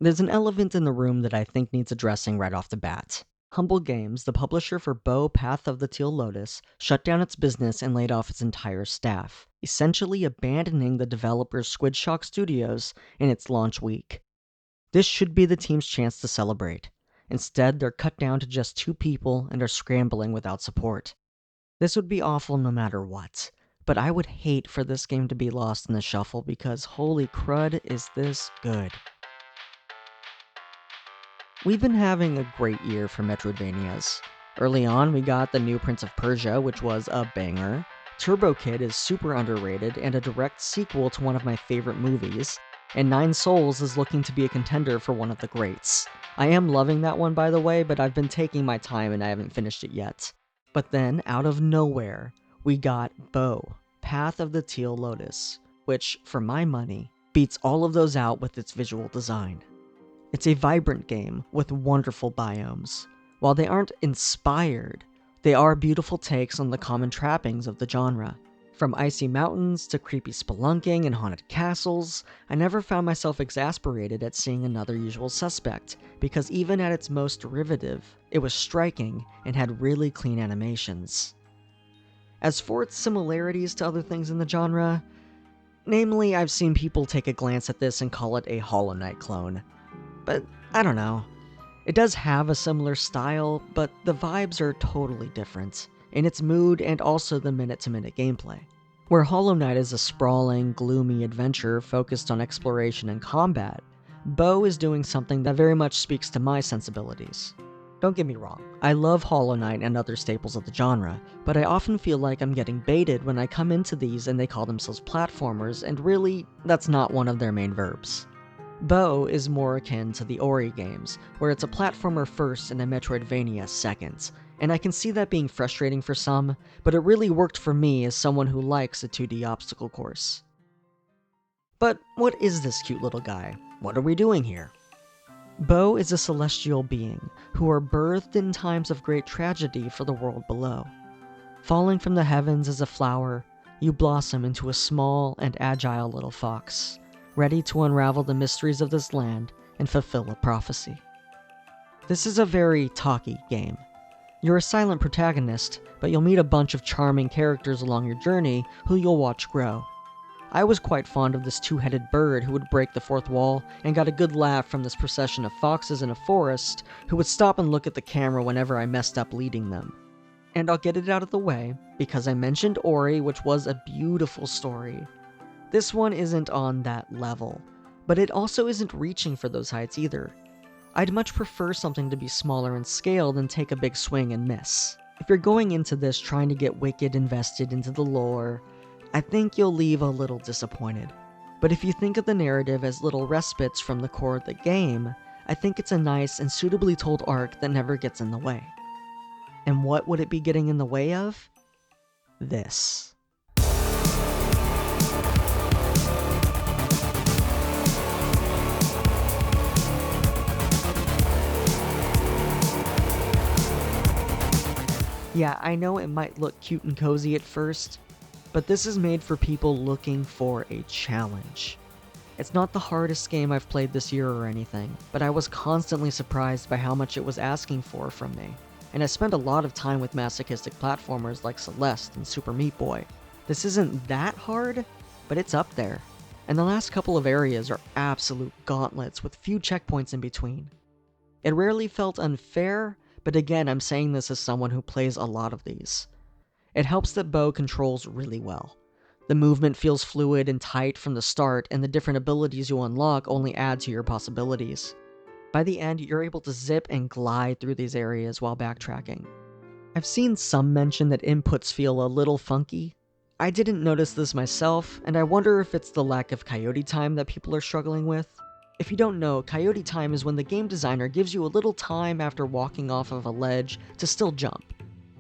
There's an elephant in the room that I think needs addressing right off the bat. Humble Games, the publisher for Bow Path of the Teal Lotus, shut down its business and laid off its entire staff, essentially abandoning the developer's Squid Shock Studios in its launch week. This should be the team's chance to celebrate. Instead, they're cut down to just 2 people and are scrambling without support. This would be awful no matter what, but I would hate for this game to be lost in the shuffle because holy crud is this good. We've been having a great year for Metroidvanias. Early on, we got the new Prince of Persia, which was a banger. Turbo Kid is super underrated and a direct sequel to one of my favorite movies. And Nine Souls is looking to be a contender for one of the greats. I am loving that one, by the way, but I've been taking my time and I haven't finished it yet. But then, out of nowhere, we got Bow, Path of the Teal Lotus, which, for my money, beats all of those out with its visual design. It's a vibrant game with wonderful biomes. While they aren't inspired, they are beautiful takes on the common trappings of the genre. From icy mountains to creepy spelunking and haunted castles, I never found myself exasperated at seeing another usual suspect, because even at its most derivative, it was striking and had really clean animations. As for its similarities to other things in the genre, namely, I've seen people take a glance at this and call it a Hollow Knight clone. But I don't know. It does have a similar style, but the vibes are totally different, in its mood and also the minute-to-minute gameplay. Where Hollow Knight is a sprawling, gloomy adventure focused on exploration and combat, Bow is doing something that very much speaks to my sensibilities. Don't get me wrong, I love Hollow Knight and other staples of the genre, but I often feel like I'm getting baited when I come into these and they call themselves platformers, and really, that's not one of their main verbs. Bow is more akin to the Ori games, where it's a platformer first and a Metroidvania second, and I can see that being frustrating for some, but it really worked for me as someone who likes a 2D obstacle course. But what is this cute little guy? What are we doing here? Bow is a celestial being, who are birthed in times of great tragedy for the world below. Falling from the heavens as a flower, you blossom into a small and agile little fox, ready to unravel the mysteries of this land and fulfill a prophecy. This is a very talky game. You're a silent protagonist, but you'll meet a bunch of charming characters along your journey who you'll watch grow. I was quite fond of this 2-headed bird who would break the fourth wall, and got a good laugh from this procession of foxes in a forest who would stop and look at the camera whenever I messed up leading them. And I'll get it out of the way, because I mentioned Ori, which was a beautiful story. This one isn't on that level, but it also isn't reaching for those heights either. I'd much prefer something to be smaller in scale than take a big swing and miss. If you're going into this trying to get wicked invested into the lore, I think you'll leave a little disappointed. But if you think of the narrative as little respites from the core of the game, I think it's a nice and suitably told arc that never gets in the way. And what would it be getting in the way of? This. Yeah, I know it might look cute and cozy at first, but this is made for people looking for a challenge. It's not the hardest game I've played this year or anything, but I was constantly surprised by how much it was asking for from me. And I spent a lot of time with masochistic platformers like Celeste and Super Meat Boy. This isn't that hard, but it's up there. And the last couple of areas are absolute gauntlets with few checkpoints in between. It rarely felt unfair, but again, I'm saying this as someone who plays a lot of these. It helps that Bow controls really well. The movement feels fluid and tight from the start, and the different abilities you unlock only add to your possibilities. By the end, you're able to zip and glide through these areas while backtracking. I've seen some mention that inputs feel a little funky. I didn't notice this myself, and I wonder if it's the lack of coyote time that people are struggling with. If you don't know, coyote time is when the game designer gives you a little time after walking off of a ledge to still jump.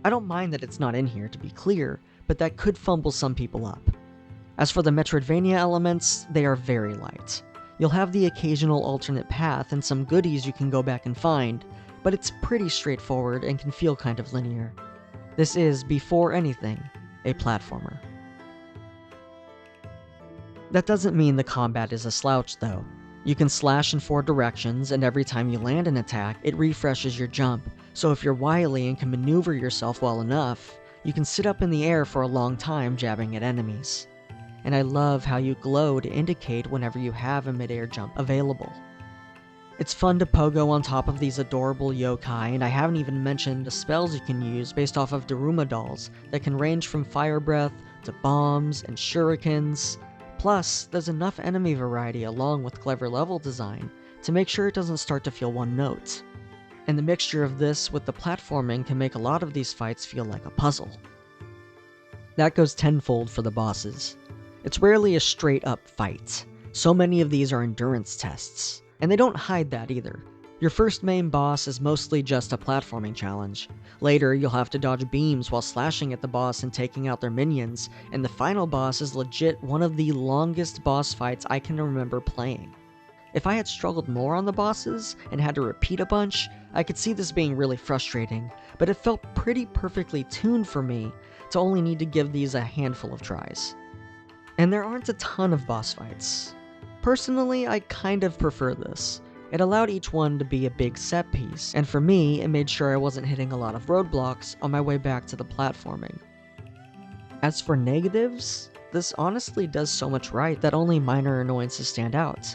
I don't mind that it's not in here, to be clear, but that could fumble some people up. As for the Metroidvania elements, they are very light. You'll have the occasional alternate path and some goodies you can go back and find, but it's pretty straightforward and can feel kind of linear. This is, before anything, a platformer. That doesn't mean the combat is a slouch, though. You can slash in 4 directions, and every time you land an attack, it refreshes your jump, so if you're wily and can maneuver yourself well enough, you can sit up in the air for a long time jabbing at enemies. And I love how you glow to indicate whenever you have a mid-air jump available. It's fun to pogo on top of these adorable yokai, and I haven't even mentioned the spells you can use based off of Daruma dolls that can range from fire breath to bombs and shurikens. Plus, there's enough enemy variety along with clever level design to make sure it doesn't start to feel one note. And the mixture of this with the platforming can make a lot of these fights feel like a puzzle. That goes tenfold for the bosses. It's rarely a straight up fight. So many of these are endurance tests. And they don't hide that either. Your first main boss is mostly just a platforming challenge. Later, you'll have to dodge beams while slashing at the boss and taking out their minions, and the final boss is legit one of the longest boss fights I can remember playing. If I had struggled more on the bosses and had to repeat a bunch, I could see this being really frustrating, but it felt pretty perfectly tuned for me to only need to give these a handful of tries. And there aren't a ton of boss fights. Personally, I kind of prefer this. It allowed each one to be a big set piece, and for me, it made sure I wasn't hitting a lot of roadblocks on my way back to the platforming. As for negatives, this honestly does so much right that only minor annoyances stand out.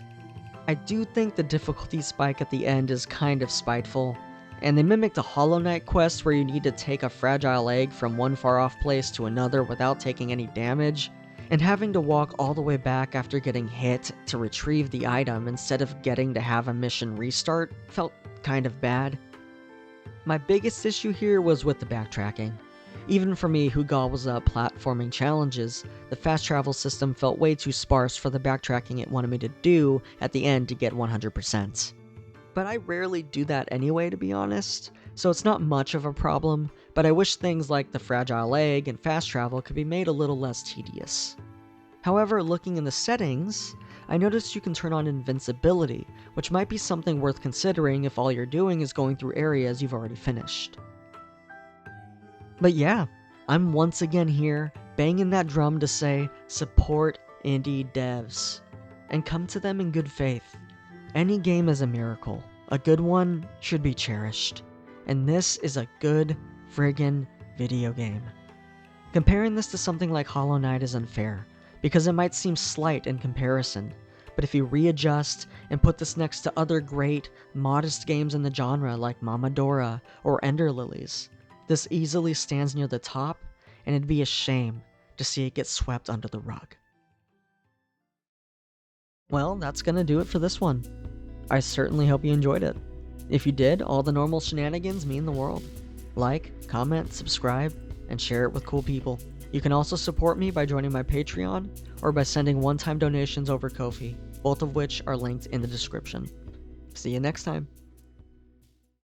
I do think the difficulty spike at the end is kind of spiteful, and they mimic the Hollow Knight quest where you need to take a fragile egg from one far off place to another without taking any damage, and having to walk all the way back after getting hit to retrieve the item instead of getting to have a mission restart felt kind of bad. My biggest issue here was with the backtracking. Even for me who gobbles up platforming challenges, the fast travel system felt way too sparse for the backtracking it wanted me to do at the end to get 100%. But I rarely do that anyway, to be honest, so it's not much of a problem, but I wish things like the fragile egg and fast travel could be made a little less tedious. However, looking in the settings, I noticed you can turn on invincibility, which might be something worth considering if all you're doing is going through areas you've already finished. But yeah, I'm once again here, banging that drum to say, support indie devs, and come to them in good faith. Any game is a miracle. A good one should be cherished. And this is a good friggin' video game. Comparing this to something like Hollow Knight is unfair, because it might seem slight in comparison, but if you readjust and put this next to other great, modest games in the genre like Mamadora or Ender Lilies, this easily stands near the top, and it'd be a shame to see it get swept under the rug. Well, that's gonna do it for this one. I certainly hope you enjoyed it. If you did, all the normal shenanigans mean the world. Like, comment, subscribe, and share it with cool people. You can also support me by joining my Patreon, or by sending one-time donations over Ko-fi, both of which are linked in the description. See you next time.